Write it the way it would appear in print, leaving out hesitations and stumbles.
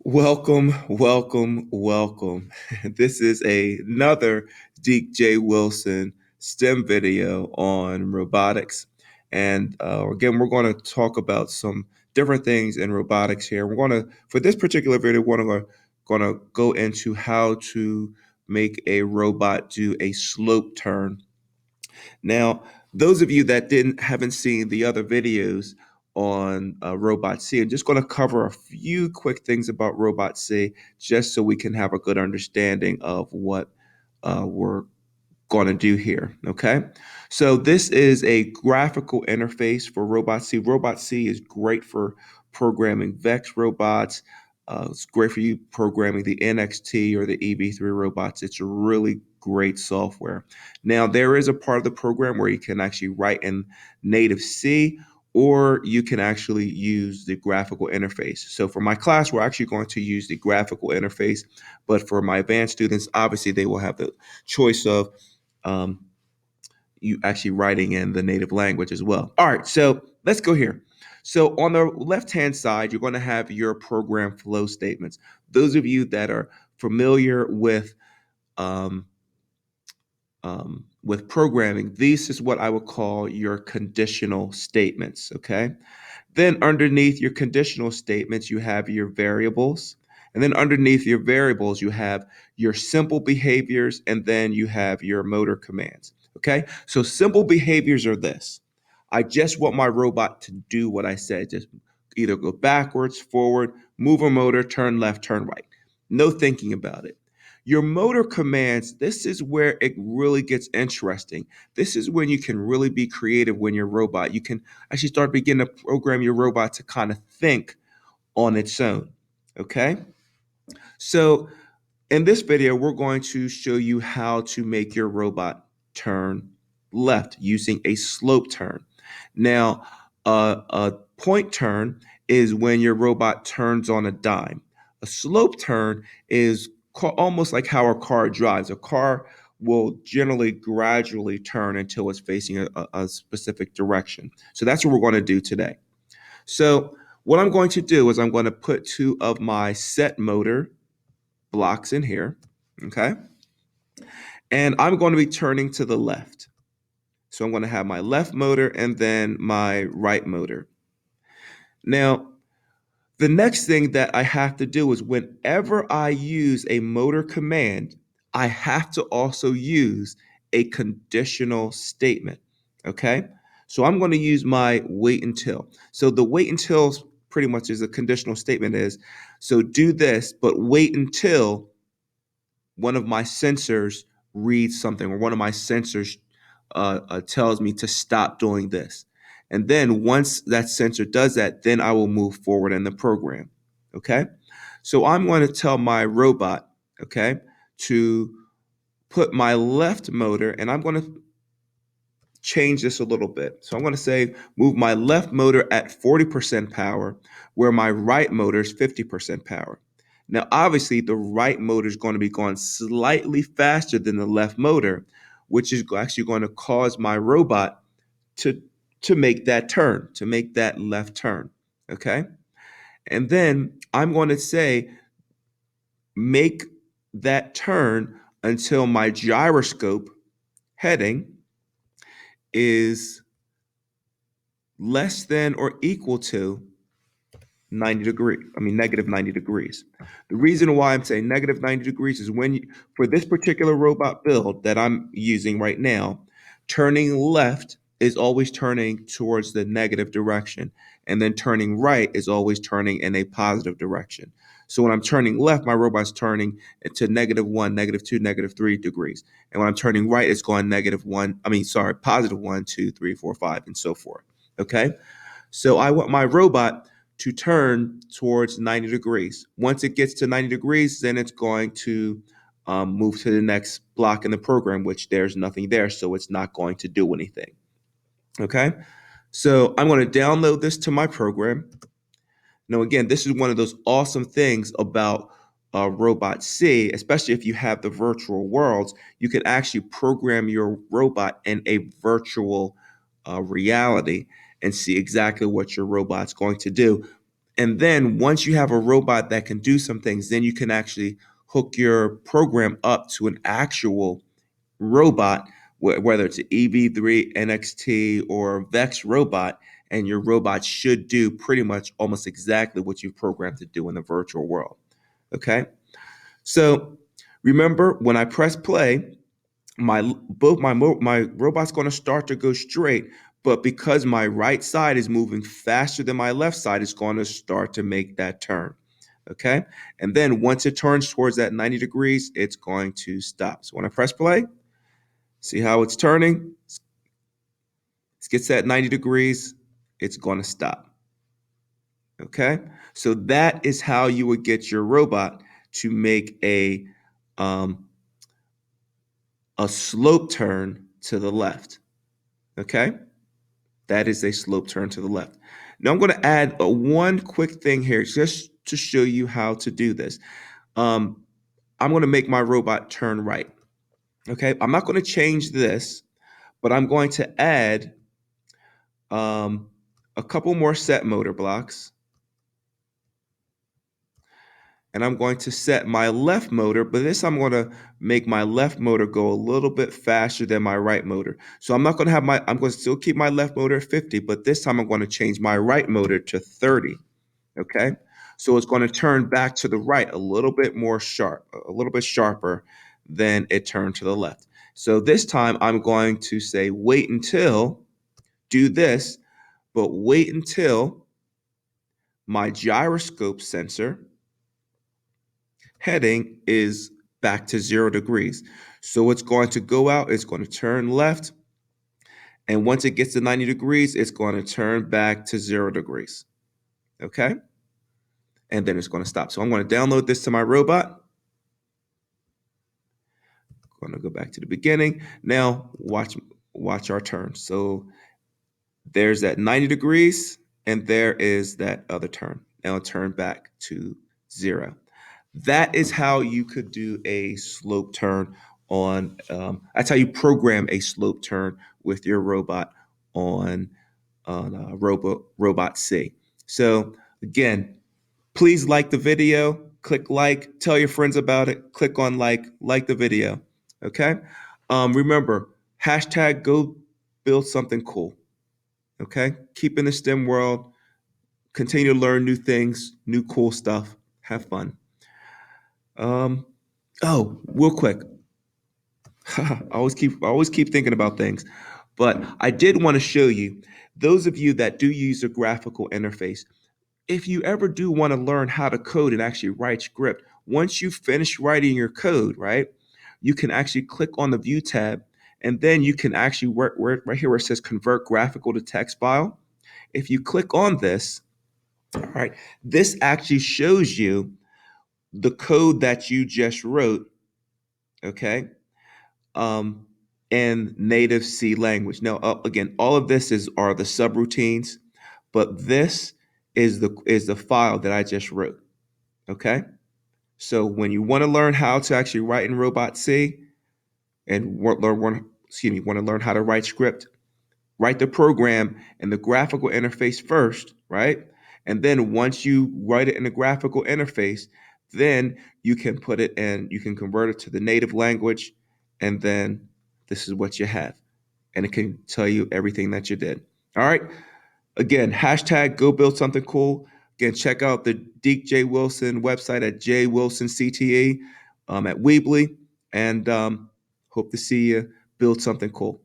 Welcome, welcome, welcome. This is another Deke J. Wilson STEM video on robotics. And again, we're going to talk about some different things in robotics here. For this particular video, going to go into how to make a robot do a slope turn. Now, those of you that haven't seen the other videos on RobotC, I'm just going to cover a few quick things about RobotC, just so we can have a good understanding of what we're going to do here. Okay, so this is a graphical interface for RobotC. RobotC is great for programming Vex robots. It's great for you programming the NXT or the EV3 robots. It's a really great software. Now, there is a part of the program where you can actually write in native C, or you can actually use the graphical interface. So for my class, we're actually going to use the graphical interface, but for my advanced students, obviously they will have the choice of um, you actually writing in the native language as well. All right, so let's go here. So on the left-hand side, you're going to have your program flow statements. Those of you that are familiar um, with programming, this is what I would call your conditional statements, okay? Then underneath your conditional statements, you have your variables. And then underneath your variables, you have your simple behaviors, and then you have your motor commands. Okay. So simple behaviors are this: I just want my robot to do what I said, just either go backwards, forward, move a motor, turn left, turn right. No thinking about it. Your motor commands, this is where it really gets interesting. This is when you can really be creative when you're a robot. You can actually start beginning to program your robot to kind of think on its own. Okay. So in this video, we're going to show you how to make your robot turn left using a slope turn. Now, a point turn is when your robot turns on a dime. A slope turn is almost like how a car drives. A car will generally gradually turn until it's facing a specific direction. So that's what we're going to do today. So what I'm going to do is I'm going to put two of my set motor blocks in here, okay? And I'm going to be turning to the left. So I'm going to have my left motor and then my right motor. Now, the next thing that I have to do is whenever I use a motor command, I have to also use a conditional statement, okay? So I'm going to use my wait until. So the wait until pretty much is a conditional statement is, so do this, but wait until one of my sensors reads something or one of my sensors tells me to stop doing this. And then once that sensor does that, then I will move forward in the program. Okay. So I'm going to tell my robot, okay, to put my left motor, and I'm going to change this a little bit. So I'm going to say move my left motor at 40% power, where my right motor is 50% power. Now, obviously, the right motor is going to be going slightly faster than the left motor, which is actually going to cause my robot to make that turn, to make that left turn. Okay. And then I'm going to say, make that turn until my gyroscope heading is less than or equal to 90 degrees. I mean, negative 90 degrees. The reason why I'm saying negative 90 degrees is for this particular robot build that I'm using right now, turning left is always turning towards the negative direction. And then turning right is always turning in a positive direction. So when I'm turning left, my robot's turning to -1, -2, -3 degrees. And when I'm turning right, it's going positive 1, 2, 3, 4, 5, and so forth. Okay. So I want my robot to turn towards 90 degrees. Once it gets to 90 degrees, then it's going to move to the next block in the program, which there's nothing there, so it's not going to do anything. Okay, so I'm going to download this to my program. Now, again, this is one of those awesome things about RobotC, especially if you have the virtual worlds. You can actually program your robot in a virtual reality and see exactly what your robot's going to do. And then once you have a robot that can do some things, then you can actually hook your program up to an actual robot, whether it's an EV3, NXT, or Vex robot, and your robot should do pretty much almost exactly what you've programmed to do in the virtual world. Okay? So remember, when I press play, my robot's going to start to go straight, but because my right side is moving faster than my left side, it's going to start to make that turn. Okay? And then once it turns towards that 90 degrees, it's going to stop. So when I press play, see how it's turning? It gets at 90 degrees, it's going to stop. Okay? So that is how you would get your robot to make um, a slope turn to the left. Okay? That is a slope turn to the left. Now I'm going to add one quick thing here just to show you how to do this. Um, I'm going to make my robot turn right. Okay? I'm not going to change this, but I'm going to add um, a couple more set motor blocks. And I'm going to set my left motor, but this I'm going to make my left motor go a little bit faster than my right motor. So I'm not going to have I'm going to still keep my left motor at 50, but this time I'm going to change my right motor to 30. Okay. So it's going to turn back to the right a little bit more sharp, a little bit sharper than it turned to the left. So this time I'm going to say, wait until, do this, but wait until my gyroscope sensor heading is back to 0 degrees. So it's going to go out, it's going to turn left. And once it gets to 90 degrees, it's going to turn back to 0 degrees. Okay. And then it's going to stop. So I'm going to download this to my robot. I'm going to go back to the beginning. Now watch our turn. So there's that 90 degrees and there is that other turn. Now turn back to 0. That is how you could do a slope turn on. That's how you program a slope turn with your robot on RobotC. So again, please like the video. Click like. Tell your friends about it. Click on like the video. Okay. Remember, hashtag go build something cool. Okay. Keep in the STEM world. Continue to learn new things, new cool stuff. Have fun. Um, oh, real quick. I always keep thinking about things. But I did want to show you, those of you that do use a graphical interface, if you ever do want to learn how to code and actually write script, once you finish writing your code, right, you can actually click on the view tab and then you can actually work right here where it says convert graphical to text file. If you click on this, all right, this actually shows you the code that you just wrote, okay, um, in native C language. Now, again, all of this are the subroutines, but this is the file that I just wrote. Okay, so when you want to learn how to actually write in RobotC and want to learn how to write script, write the program in the graphical interface first, right? And then once you write it in the graphical interface, then you can put it in, you can convert it to the native language, and then this is what you have. And it can tell you everything that you did. All right. Again, hashtag go build something cool. Again, check out the Deke J. Wilson website at jwilsoncte at Weebly. And hope to see you build something cool.